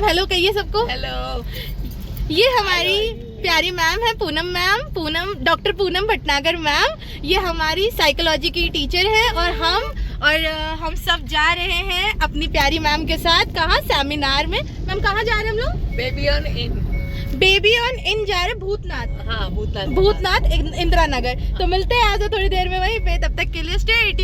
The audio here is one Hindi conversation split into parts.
हेलो कहिए सबको। हेलो। ये हमारी प्यारी मैम है पूनम, डॉक्टर पूनम भटनागर मैम। ये हमारी साइकोलॉजी की टीचर है और हम सब जा रहे हैं अपनी प्यारी मैम के साथ। कहाँ? सेमिनार में। मैम कहाँ जा रहे हैं हम लोग? बेबी ऑन इन जा रहे भूतनाथ। हाँ, भूतनाथ इंदिरा नगर। तो मिलते हैं आज थोड़ी देर में वहीं पे। तब तक के लिए stay.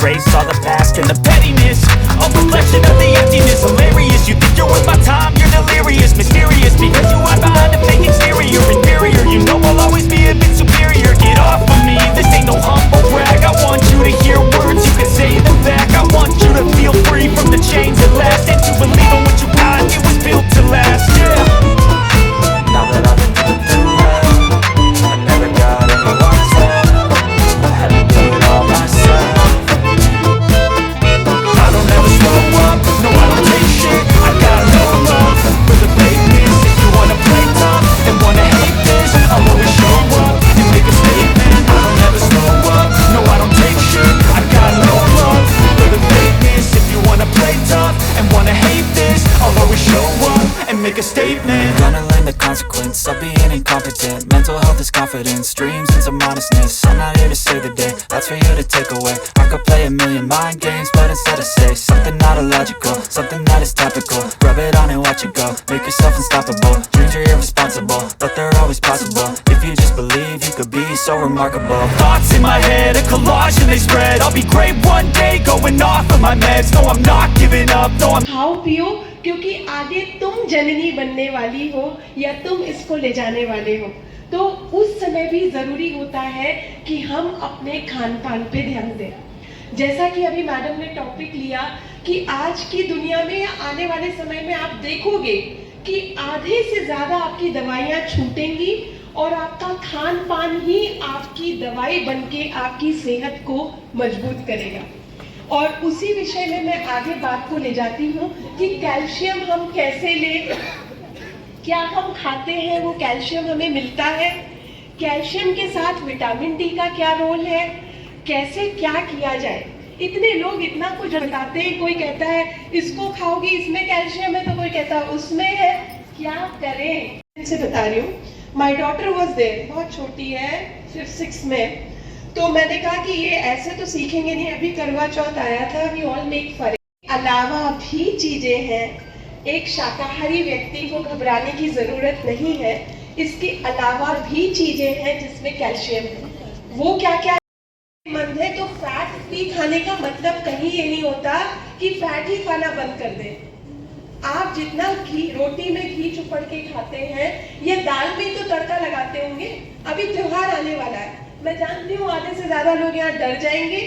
Erase all the past and the pettiness, a reflection of the emptiness. Hilarious, you think you're worth my time, you're delirious. Mysterious, because you hide behind a fake exterior. Inferior, you know I'll always be a bit superior. Get off of me, this ain't no humble brag. I want you to hear words, you can say them back. I want you to feel free from the chains at last, and to believe in what you got, it was built to last, yeah. Now that I've been put through hell, I never got anyone's help. I had to do it all myself. No, I don't take shit, I got no love for the fakeness. If you wanna play tough and wanna hate this, I'll always show up and make a statement. I don't ever slow up, no I don't take shit, I got no love for the fakeness. If you wanna play tough and wanna hate this, I'll always show up and make a statement. Gonna learn the consequence of being incompetent. Mental health is confidence, dreams and some honestness. I'm not here to save the day, that's for you to take away. I could play a million mind games, but instead I say something not illogical, something that is topical. Rub it on and watch it go, make yourself unstoppable. Dreams are irresponsible, but they're always possible. If you just believe, you could be so remarkable. Thoughts in my head, a collage and they spread. I'll be great one day, going off of my meds. No, I'm not giving up, no I'm... खाओ पियो, क्योंकि आगे तुम जननी बनने वाली हो या तुम इसको ले जाने वाले हो। तो उस समय भी ज़रूरी होता है कि हम अपने खान पान पे ध्यान दें। जैसा कि अभी मैडम ने टॉपिक लिया कि आज की दुनिया में या आने वाले समय में आप देखोगे कि आधे से ज़्यादा आपकी दवाइयाँ छूटेंगी और आपका खान पान ही आपकी दवाई बनके आपकी सेहत को मजबूत करेगा। और उसी विषय में मैं आगे बात को ले जाती हूँ कि कैल्शियम हम कैसे लें, क्या हम खाते हैं वो कैल्शियम हमें मिलता है, कैल्शियम के साथ विटामिन डी का क्या रोल है, कैसे क्या किया जाए। इतने लोग इतना कुछ बताते हैं, कोई कहता है इसको खाओगे इसमें कैल्शियम है, तो कोई कहता है उसमें है, क्या करें। इनसे बता रही हूँ, माई डॉटर वॉज देयर, बहुत छोटी है 5th 6th में, तो मैंने कहा कि ये ऐसे तो सीखेंगे नहीं, अभी करवा चौथ आया था, वी ऑल मेक फन। अलावा भी चीजें हैं, एक शाकाहारी व्यक्ति को घबराने की जरूरत नहीं है, इसके अलावा भी चीजें हैं जिसमें कैल्शियम है। वो क्या क्या मंद है, तो फैट फ्री खाने का मतलब कहीं ये नहीं होता कि फैट ही खाना बंद कर दे। आप जितना घी रोटी में घी चुपड़ के खाते हैं या दाल में तो तड़का लगाते होंगे। अभी त्योहार आने वाला है, मैं जानती हूँ आधे से ज्यादा लोग यहाँ डर जाएंगे,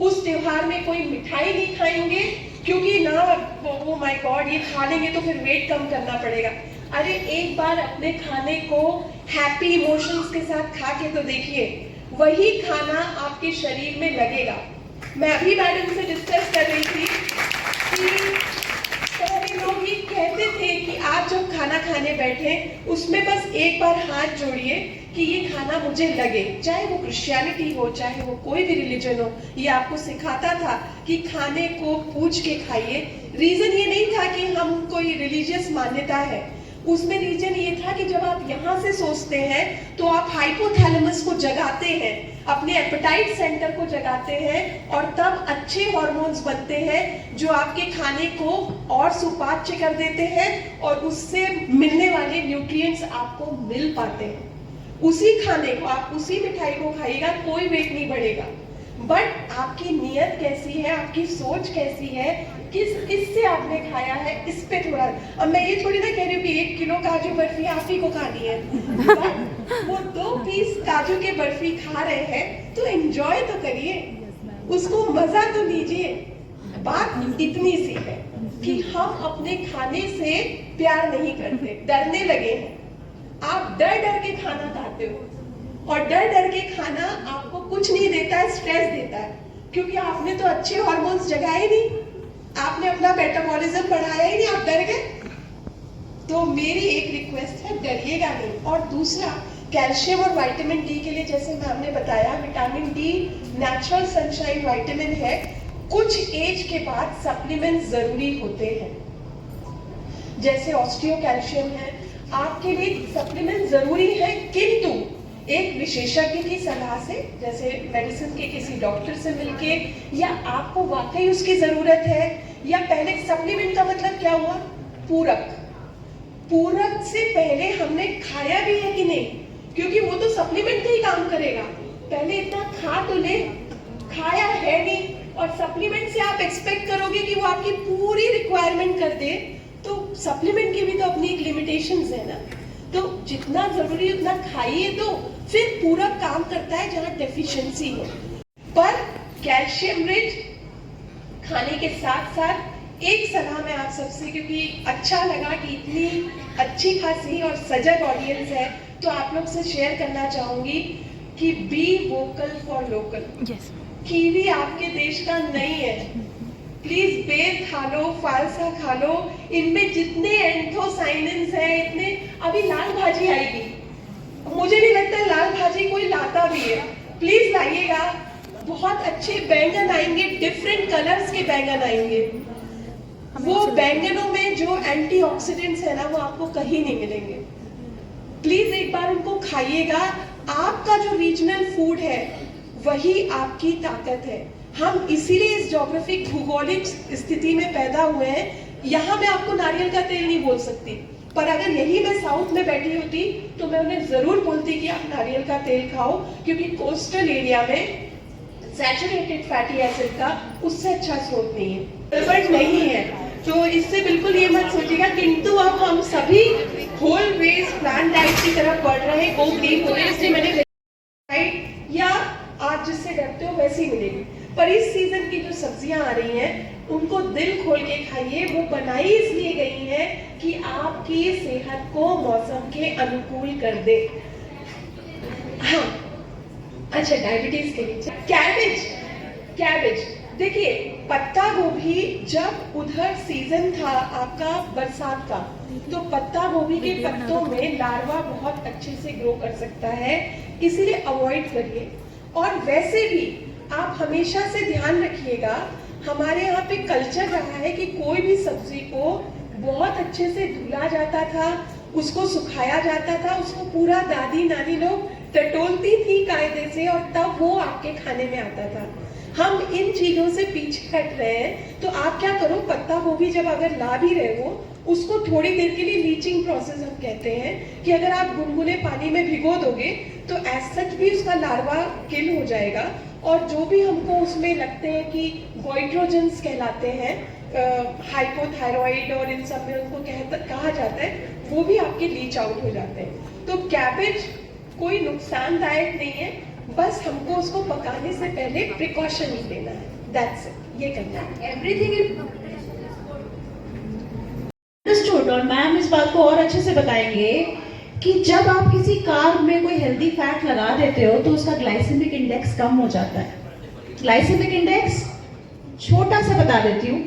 उस त्योहार में कोई मिठाई नहीं खाएंगे क्योंकि ना वो माय गॉड ये खा लेंगे तो फिर वेट कम करना पड़ेगा। अरे एक बार अपने खाने को हैप्पी इमोशंस के साथ खा के तो देखिए, वही खाना आपके शरीर में लगेगा। मैं अभी मैडम से डिस्कस कर रही थी कि पहले लोग ये कहते थे कि आप जब खाना खाने बैठे उसमें बस एक बार हाथ जोड़िए कि ये खाना मुझे लगे, चाहे वो क्रिश्चियनिटी हो चाहे वो कोई भी रिलीजन हो, ये आपको सिखाता था कि खाने को पूछ के खाइए। रीजन ये नहीं था कि हम कोई रिलीजियस मान्यता है, उसमें रीजन ये था कि जब आप यहाँ से सोचते हैं तो आप हाइपोथैलेमस को जगाते हैं, अपने एपेटाइट सेंटर को जगाते हैं और तब अच्छे हार्मोन्स बनते हैं जो आपके खाने को और सुपाच्य कर देते हैं और उससे मिलने वाले न्यूट्रिएंट्स आपको मिल पाते हैं। उसी खाने को आप उसी मिठाई को खाइएगा, कोई वेट नहीं बढ़ेगा। बट आपकी नीयत कैसी है, आपकी सोच कैसी है, किससे आपने खाया है, इस पे थोड़ा। अब मैं ये थोड़ी ना कह रही हूँ कि 1 किलो काजू बर्फी आप ही को खानी है, बट वो 2 पीस काजू के बर्फी खा रहे हैं तो एंजॉय तो करिए, उसको मजा तो लीजिए। बात इतनी सी है कि हम अपने खाने से प्यार नहीं करते, डरने लगे हैं। आप डर डर के खाना खाते हो और डर डर के खाना आपको कुछ नहीं देता है, स्ट्रेस देता है, क्योंकि आपने तो अच्छे हार्मोन्स जगाए नहीं, आपने अपना मेटाबॉलिज्म बढ़ाया ही नहीं, आप डर गए। तो मेरी एक रिक्वेस्ट है, डरिएगा नहीं। और दूसरा, कैल्शियम और विटामिन डी के लिए जैसे मैम ने बताया, vitamin D natural sunshine vitamin है, कुछ एज के बाद सप्लीमेंट जरूरी होते हैं, जैसे ऑस्टियो कैल्शियम है, आपके लिए सप्लीमेंट जरूरी है, किंतु एक विशेषज्ञ की सलाह से, जैसे मेडिसिन के किसी डॉक्टर से मिलके, या आपको वाकई उसकी जरूरत है, या पहले सप्लीमेंट का मतलब क्या हुआ, पूरक। पूरक से पहले हमने खाया भी है कि नहीं, क्योंकि वो तो सप्लीमेंट का ही काम करेगा। पहले इतना खा तो ले, खाया है नहीं, और सप्लीमेंट से आप एक्सपेक्ट करोगे कि वो आपकी पूरी रिक्वायरमेंट कर दे, तो सप्लीमेंट की भी तो अपनी एक लिमिटेशंस है ना। तो जितना जरूरी उतना खाइए, तो फिर पूरा काम करता है जहां डेफिशिएंसी हो। पर कैल्शियम रिच खाने के साथ साथ एक सलाह मैं आप सबसे, क्योंकि अच्छा लगा कि इतनी अच्छी खासी और सजग ऑडियंस है, तो आप लोग से शेयर करना चाहूंगी कि be vocal for local. Kiwi आपके देश का नहीं है, प्लीज बेर खा लो, फालसा खा लो, इनमें जितने एंथोसाइनिन्स हैं, इतने। अभी लाल भाजी आएगी, मुझे नहीं लगता लाल भाजी कोई लाता भी है, प्लीज लाइएगा। बहुत अच्छे बैंगन आएंगे, डिफरेंट कलर्स के बैंगन आएंगे, वो बैंगनों में जो एंटीऑक्सीडेंट्स है ना, वो आपको कहीं नहीं मिलेंगे। प्लीज एक बार उनको खाइएगा। आपका जो रीजनल फूड है वही आपकी ताकत है। हम इसीलिए इस ज्योग्राफिक भूगोलिक स्थिति में पैदा हुए हैं। यहाँ मैं आपको नारियल का तेल नहीं बोल सकती, पर अगर यही मैं साउथ में बैठी होती तो मैं उन्हें जरूर बोलती कि आप नारियल का तेल खाओ, क्योंकि कोस्टल एरिया में सैचुरेटेड फैटी एसिड का उससे अच्छा स्रोत नहीं है, बट नहीं है। तो इससे बिल्कुल ये मत सोचिएगा। किंतु अब हम सभी होल बेस्ड प्लांट डाइट की तरफ बढ़ रहे हैं, गो ग्रीन हो रहे हैं, इसलिए मैंने या आप जिससे डरते हो वैसी मिलेगी। पर इस सीजन की जो सब्जियां आ रही हैं उनको दिल खोल के खाइए। वो बनाई इसलिए गई हैं कि आपकी सेहत को मौसम के अनुकूल कर दे। हाँ, अच्छा, डायबिटीज के लिए कैबेज देखिए, पत्ता गोभी जब उधर सीजन था आपका बरसात का, तो पत्ता गोभी के पत्तों में लार्वा बहुत अच्छे से ग्रो कर सकता है, इसीलिए अवॉइड करिए। और वैसे भी आप हमेशा से ध्यान रखिएगा, हमारे यहाँ पे कल्चर रहा है कि कोई भी सब्जी को बहुत अच्छे से धुला जाता था, उसको सुखाया जाता था, उसको पूरा दादी नानी लोग टटोलती थी कायदे से, और तब वो आपके खाने में आता था। हम इन चीजों से पीछे हट रहे हैं। तो आप क्या करो, पत्ता गोभी जब अगर ला भी रहे हो, उसको थोड़ी देर के लिए लीचिंग प्रोसेस हम कहते हैं कि अगर आप गुनगुने पानी में भिगो दोगे तो एज सच भी उसका लार्वा किल हो जाएगा। और जो भी हमको उसमें लगते हैं कि गोइट्रोजेंस कहलाते हैं, हाइपोथायरॉइड और इन सब में उनको कहा जाता है, वो भी आपके लीच आउट हो जाते हैं। तो कैबेज कोई नुकसानदायक नहीं है, बस हमको उसको पकाने से पहले प्रिकॉशन ही लेना है, दैट्स इट, ये करना है। Everything understood. और मैम इस बात को और अच्छे से बताएंगे कि जब आप किसी कार्ब में कोई हेल्दी फैट लगा देते हो तो उसका ग्लाइसेमिक इंडेक्स कम हो जाता है। ग्लाइसेमिक इंडेक्स छोटा सा बता देती हूँ,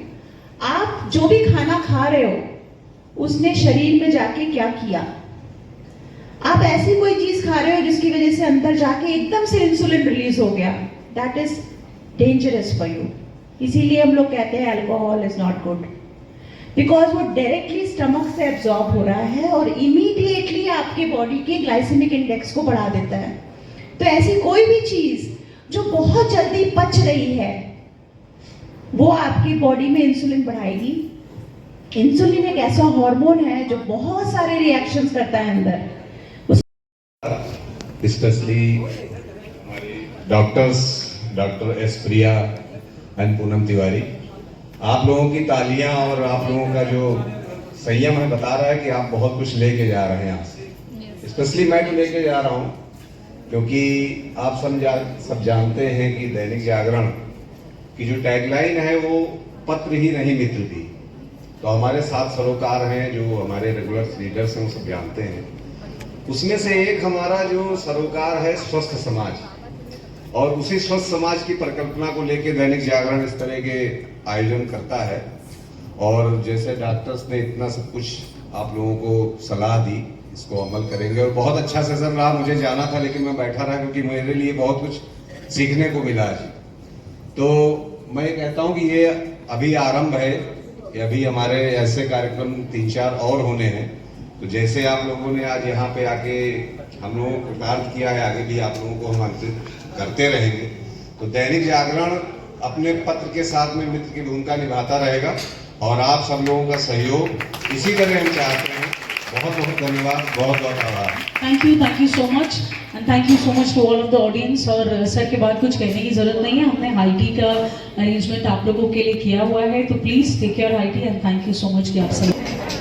आप जो भी खाना खा रहे हो उसने शरीर में जाके क्या किया। आप ऐसी कोई चीज खा रहे हो जिसकी वजह से अंदर जाके एकदम से इंसुलिन रिलीज हो गया, that is dangerous for you. इसीलिए हम लोग कहते हैं alcohol is not good, because वो डायरेक्टली स्टमक से एब्जॉर्ब हो रहा है और इमीडिएटली आपके बॉडी के ग्लाइसेमिक इंडेक्स को बढ़ा देता है। तो ऐसी कोई भी चीज जो बहुत जल्दी पच रही है वो आपकी बॉडी में इंसुलिन बढ़ाएगी। इंसुलिन एक ऐसा हार्मोन है जो बहुत सारे रिएक्शंस करता है अंदर। स्पेशली हमारी doctors, doctor S Priya and Poonam Tiwari, आप लोगों की तालियां और आप लोगों का जो संयम है बता रहा है कि आप बहुत कुछ लेके जा रहे हैं यहाँ से। स्पेशली मैं तो लेके जा रहा हूँ क्योंकि आप सब जानते हैं कि दैनिक जागरण की जो टैगलाइन है वो पत्र ही नहीं मित्र भी। तो हमारे साथ सरोकार हैं जो हमारे रेगुलर लीडर्स हैं, वो सब जानते हैं। उसमें से एक हमारा जो सरोकार है स्वस्थ समाज, और उसी स्वस्थ समाज की परिकल्पना को लेकर दैनिक जागरण इस तरह के आयोजन करता है। और जैसे डॉक्टर्स ने इतना सब कुछ आप लोगों को सलाह दी, इसको अमल करेंगे। और बहुत अच्छा सेशन रहा, मुझे जाना था लेकिन मैं बैठा रहा क्योंकि मेरे लिए बहुत कुछ सीखने को मिला आज। तो मैं कहता हूं कि ये अभी आरंभ है, कि अभी हमारे ऐसे कार्यक्रम 3-4 और होने हैं। तो जैसे आप लोगों ने आज यहाँ पे आके हम लोगों को कृतार्थ किया है, आगे भी आप लोगों को हम आमंत्रित करते रहेंगे। तो दैनिक जागरण अपने पत्र के साथ में मित्र की भूमिका निभाता रहेगा और आप सब लोगों का सहयोग इसी तरह हम चाहते हैं। बहुत बहुत धन्यवाद, बहुत बहुत आभार। Thank you so much and thank you so much to all of the audience. और सर के बाद कुछ कहने की जरूरत नहीं है, हमने हाई टी का अरेंजमेंट आप लोगों के लिए किया हुआ है, तो please take care high tea and thank you so much कि आप सब